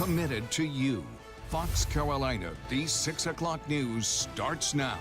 committed to you. Fox Carolina, the 6 o'clock news starts now.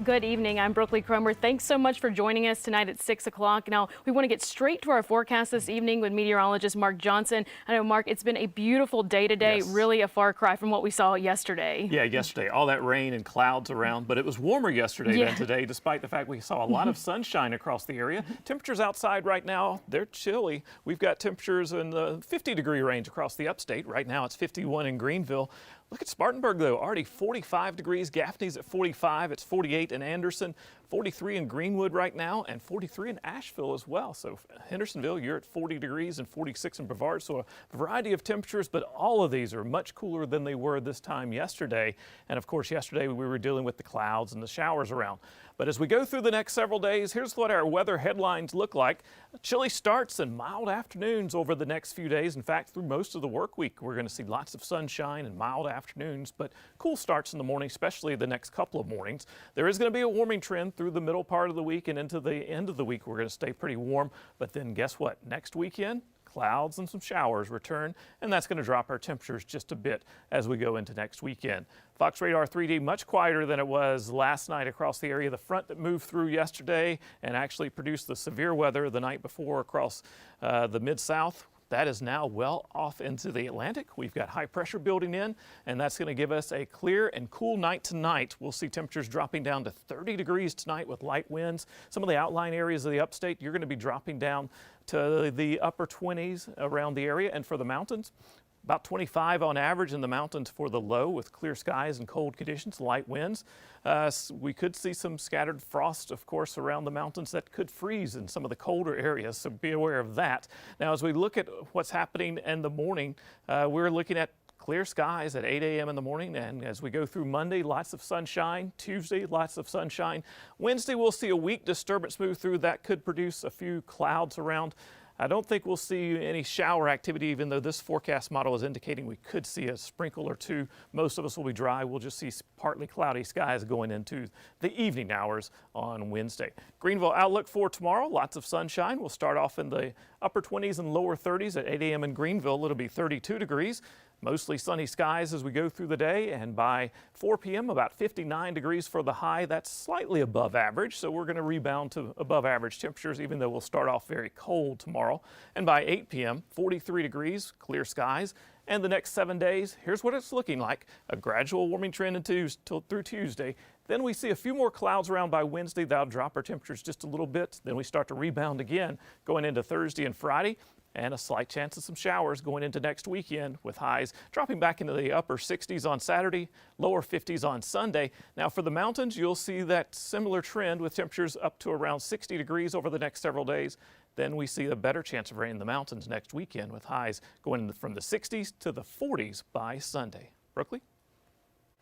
Good evening. I'm Brookley Cromer. Thanks so much for joining us tonight at 6 o'clock. Now, we want to get straight to our forecast this evening with meteorologist Mark Johnson. I know, Mark, it's been a beautiful day today, really a far cry from what we saw yesterday. Yeah, yesterday, all that rain and clouds around, but it was warmer yesterday than today, despite the fact we saw a lot of sunshine across the area. Temperatures outside right now, they're chilly. We've got temperatures in the 50-degree range across the upstate. Right now, it's 51 in Greenville. Look at Spartanburg, though, already 45 degrees. Gaffney's at 45. It's 48 in Anderson, 43 in Greenwood right now, and 43 in Asheville as well. So Hendersonville, you're at 40 degrees and 46 in Brevard. So a variety of temperatures, but all of these are much cooler than they were this time yesterday. And of course, yesterday we were dealing with the clouds and the showers around. But as we go through the next several days, here's what our weather headlines look like. Chilly starts and mild afternoons over the next few days. In fact, through most of the work week, we're going to see lots of sunshine and mild afternoons, but cool starts in the morning, especially the next couple of mornings. There is going to be a warming trend through the middle part of the week and into the end of the week. We're going to stay pretty warm, but then guess what? Next weekend, clouds and some showers return, and that's going to drop our temperatures just a bit as we go into next weekend. Fox Radar 3D much quieter than it was last night across the area. The front that moved through yesterday and actually produced the severe weather the night before across the Mid-South, that is now well off into the Atlantic. We've got high pressure building in, and that's going to give us a clear and cool night tonight. We'll see temperatures dropping down to 30 degrees tonight with light winds. Some of the outlying areas of the upstate, you're going to be dropping down to the upper 20s around the area, and for the mountains, about 25 on average in the mountains for the low with clear skies and cold conditions, light winds. We could see some scattered frost, of course, around the mountains that could freeze in some of the colder areas, so be aware of that. Now, as we look at what's happening in the morning, we're looking at clear skies at 8 a.m. in the morning, and as we go through Monday, lots of sunshine. Tuesday, lots of sunshine. Wednesday, we'll see a weak disturbance move through. That could produce a few clouds around. I don't think we'll see any shower activity, even though this forecast model is indicating we could see a sprinkle or two. Most of us will be dry. We'll just see partly cloudy skies going into the evening hours on Wednesday. Greenville outlook for tomorrow, lots of sunshine. We'll start off in the upper 20s and lower 30s at 8 a.m. in Greenville. It'll be 32 degrees. Mostly sunny skies as we go through the day, and by 4 p.m. about 59 degrees for the high. That's slightly above average, so we're going to rebound to above average temperatures, even though we'll start off very cold tomorrow. And by 8 p.m., 43 degrees, clear skies. And the next 7 days, here's what it's looking like. A gradual warming trend through Tuesday. Then we see a few more clouds around by Wednesday. That'll drop our temperatures just a little bit. Then we start to rebound again going into Thursday and Friday. And a slight chance of some showers going into next weekend, with highs dropping back into the upper 60s on Saturday, lower 50s on Sunday. Now for the mountains, you'll see that similar trend with temperatures up to around 60 degrees over the next several days. Then we see a better chance of rain in the mountains next weekend, with highs going from the 60s to the 40s by Sunday. Brookley?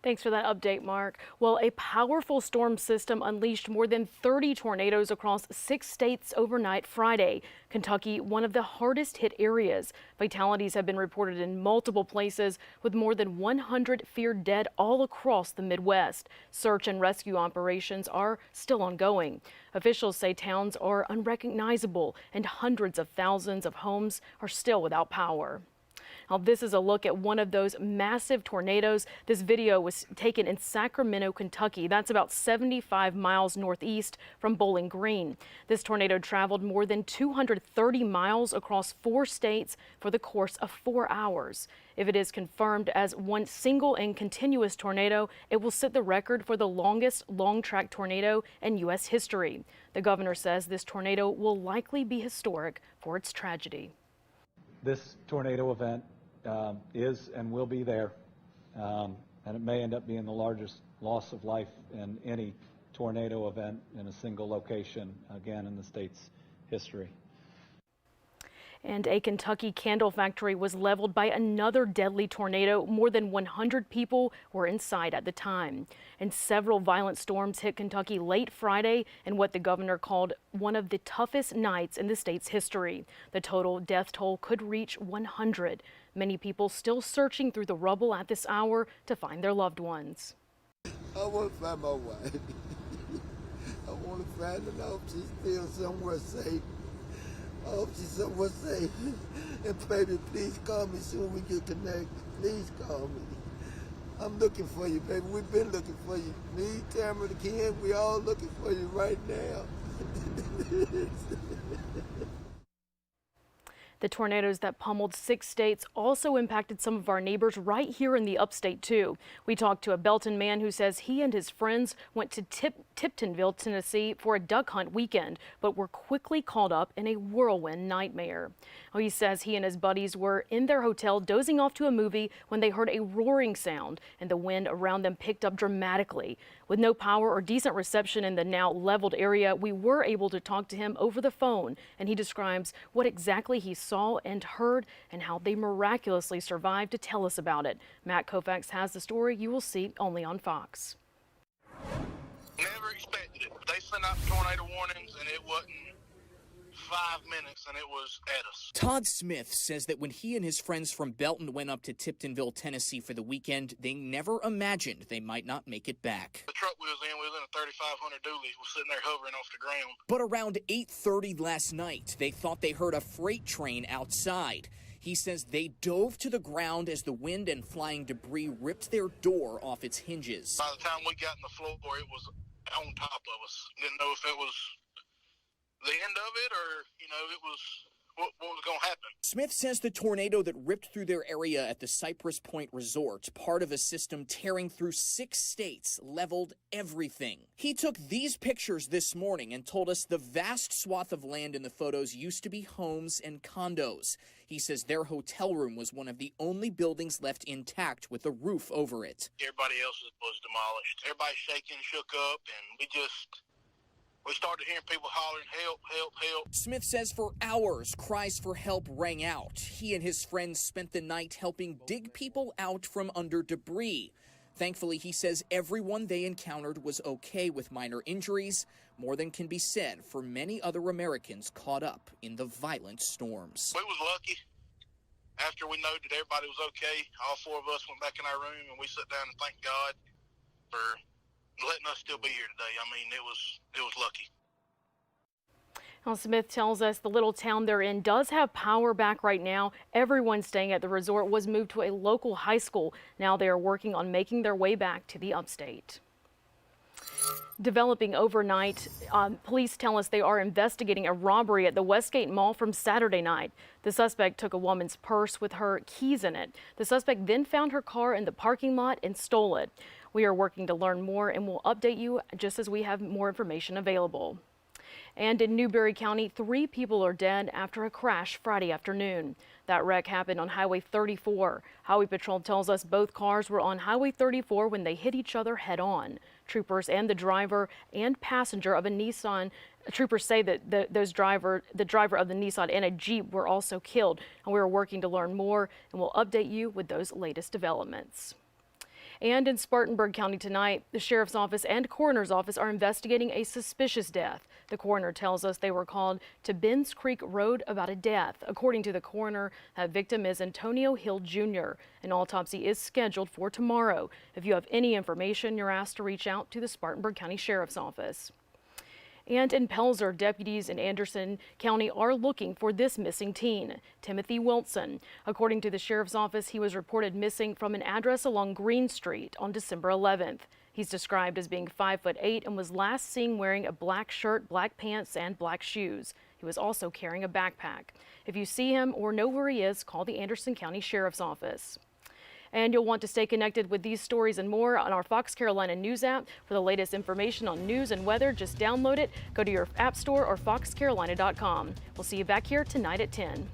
Thanks for that update, Mark. Well, a powerful storm system unleashed more than 30 tornadoes across 6 states overnight Friday. Kentucky, one of the hardest hit areas. Fatalities have been reported in multiple places, with more than 100 feared dead all across the Midwest. Search and rescue operations are still ongoing. Officials say towns are unrecognizable and hundreds of thousands of homes are still without power. Now, this is a look at one of those massive tornadoes. This video was taken in Sacramento, Kentucky. That's about 75 miles northeast from Bowling Green. This tornado traveled more than 230 miles across 4 states for the course of 4 hours. If it is confirmed as one single and continuous tornado, it will set the record for the longest long-track tornado in U.S. history. The governor says this tornado will likely be historic for its tragedy. This tornado event is and will be there, and it may end up being the largest loss of life in any tornado event in a single location, again, in the state's history. And a Kentucky candle factory was leveled by another deadly tornado. More than 100 people were inside at the time. And several violent storms hit Kentucky late Friday in what the governor called one of the toughest nights in the state's history. The total death toll could reach 100. Many people still searching through the rubble at this hour to find their loved ones. I want to find my wife. I want to find her. I hope she's still somewhere safe. I hope she's somewhere safe. And baby, please call me soon we get connected. Please call me. I'm looking for you, baby. We've been looking for you. Me, Tamara, the kid, we all looking for you right now. The tornadoes that pummeled 6 states also impacted some of our neighbors right here in the upstate, too. We talked to a Belton man who says he and his friends went to Tiptonville, Tennessee for a duck hunt weekend, but were quickly caught up in a whirlwind nightmare. He says he and his buddies were in their hotel dozing off to a movie when they heard a roaring sound and the wind around them picked up dramatically. With no power or decent reception in the now leveled area, we were able to talk to him over the phone, and he describes what exactly he saw and heard and how they miraculously survived to tell us about it. Matt Koufax has the story you will see only on Fox. Never expected it. They sent out tornado warnings and it wasn't 5 minutes and it was at us. Todd Smith says that when he and his friends from Belton went up to Tiptonville, Tennessee for the weekend, they never imagined they might not make it back. The truck we was in a 3500 dually, was sitting there hovering off the ground. But around 8:30 last night, they thought they heard a freight train outside. He says they dove to the ground as the wind and flying debris ripped their door off its hinges. By the time we got in the floor, it was on top of us. Didn't know if it was the end of it or, it was what was going to happen. Smith says the tornado that ripped through their area at the Cypress Point Resort, part of a system tearing through 6 states, leveled everything. He took these pictures this morning and told us the vast swath of land in the photos used to be homes and condos. He says their hotel room was one of the only buildings left intact with a roof over it. Everybody else's was demolished. Everybody shaking, shook up, and we started hearing people hollering, help, help, help. Smith says for hours, cries for help rang out. He and his friends spent the night helping dig people out from under debris. Thankfully, he says everyone they encountered was okay with minor injuries, more than can be said for many other Americans caught up in the violent storms. We was lucky. After we knew that everybody was okay, all 4 of us went back in our room and we sat down and thanked God for letting us still be here today. I mean, it was lucky. Well, Smith tells us the little town they're in does have power back right now. Everyone staying at the resort was moved to a local high school. Now they are working on making their way back to the upstate. Developing overnight, police tell us they are investigating a robbery at the Westgate Mall from Saturday night. The suspect took a woman's purse with her keys in it. The suspect then found her car in the parking lot and stole it. We are working to learn more and will update you just as we have more information available. And in Newberry County, 3 people are dead after a crash Friday afternoon. That wreck happened on Highway 34. Highway Patrol tells us both cars were on Highway 34 when they hit each other head on. Troopers and the driver and passenger of a Nissan. Troopers say that the driver of the Nissan and a Jeep were also killed. And we're working to learn more and we'll update you with those latest developments. And in Spartanburg County tonight, the sheriff's office and coroner's office are investigating a suspicious death. The coroner tells us they were called to Benz Creek Road about a death. According to the coroner, that victim is Antonio Hill Jr. An autopsy is scheduled for tomorrow. If you have any information, you're asked to reach out to the Spartanburg County Sheriff's Office. And in Pelzer, deputies in Anderson County are looking for this missing teen, Timothy Wilson. According to the sheriff's office, he was reported missing from an address along Green Street on December 11th. He's described as being 5'8" and was last seen wearing a black shirt, black pants, and black shoes. He was also carrying a backpack. If you see him or know where he is, call the Anderson County Sheriff's Office. And you'll want to stay connected with these stories and more on our Fox Carolina News app. For the latest information on news and weather, just download it, go to your app store or foxcarolina.com. We'll see you back here tonight at 10.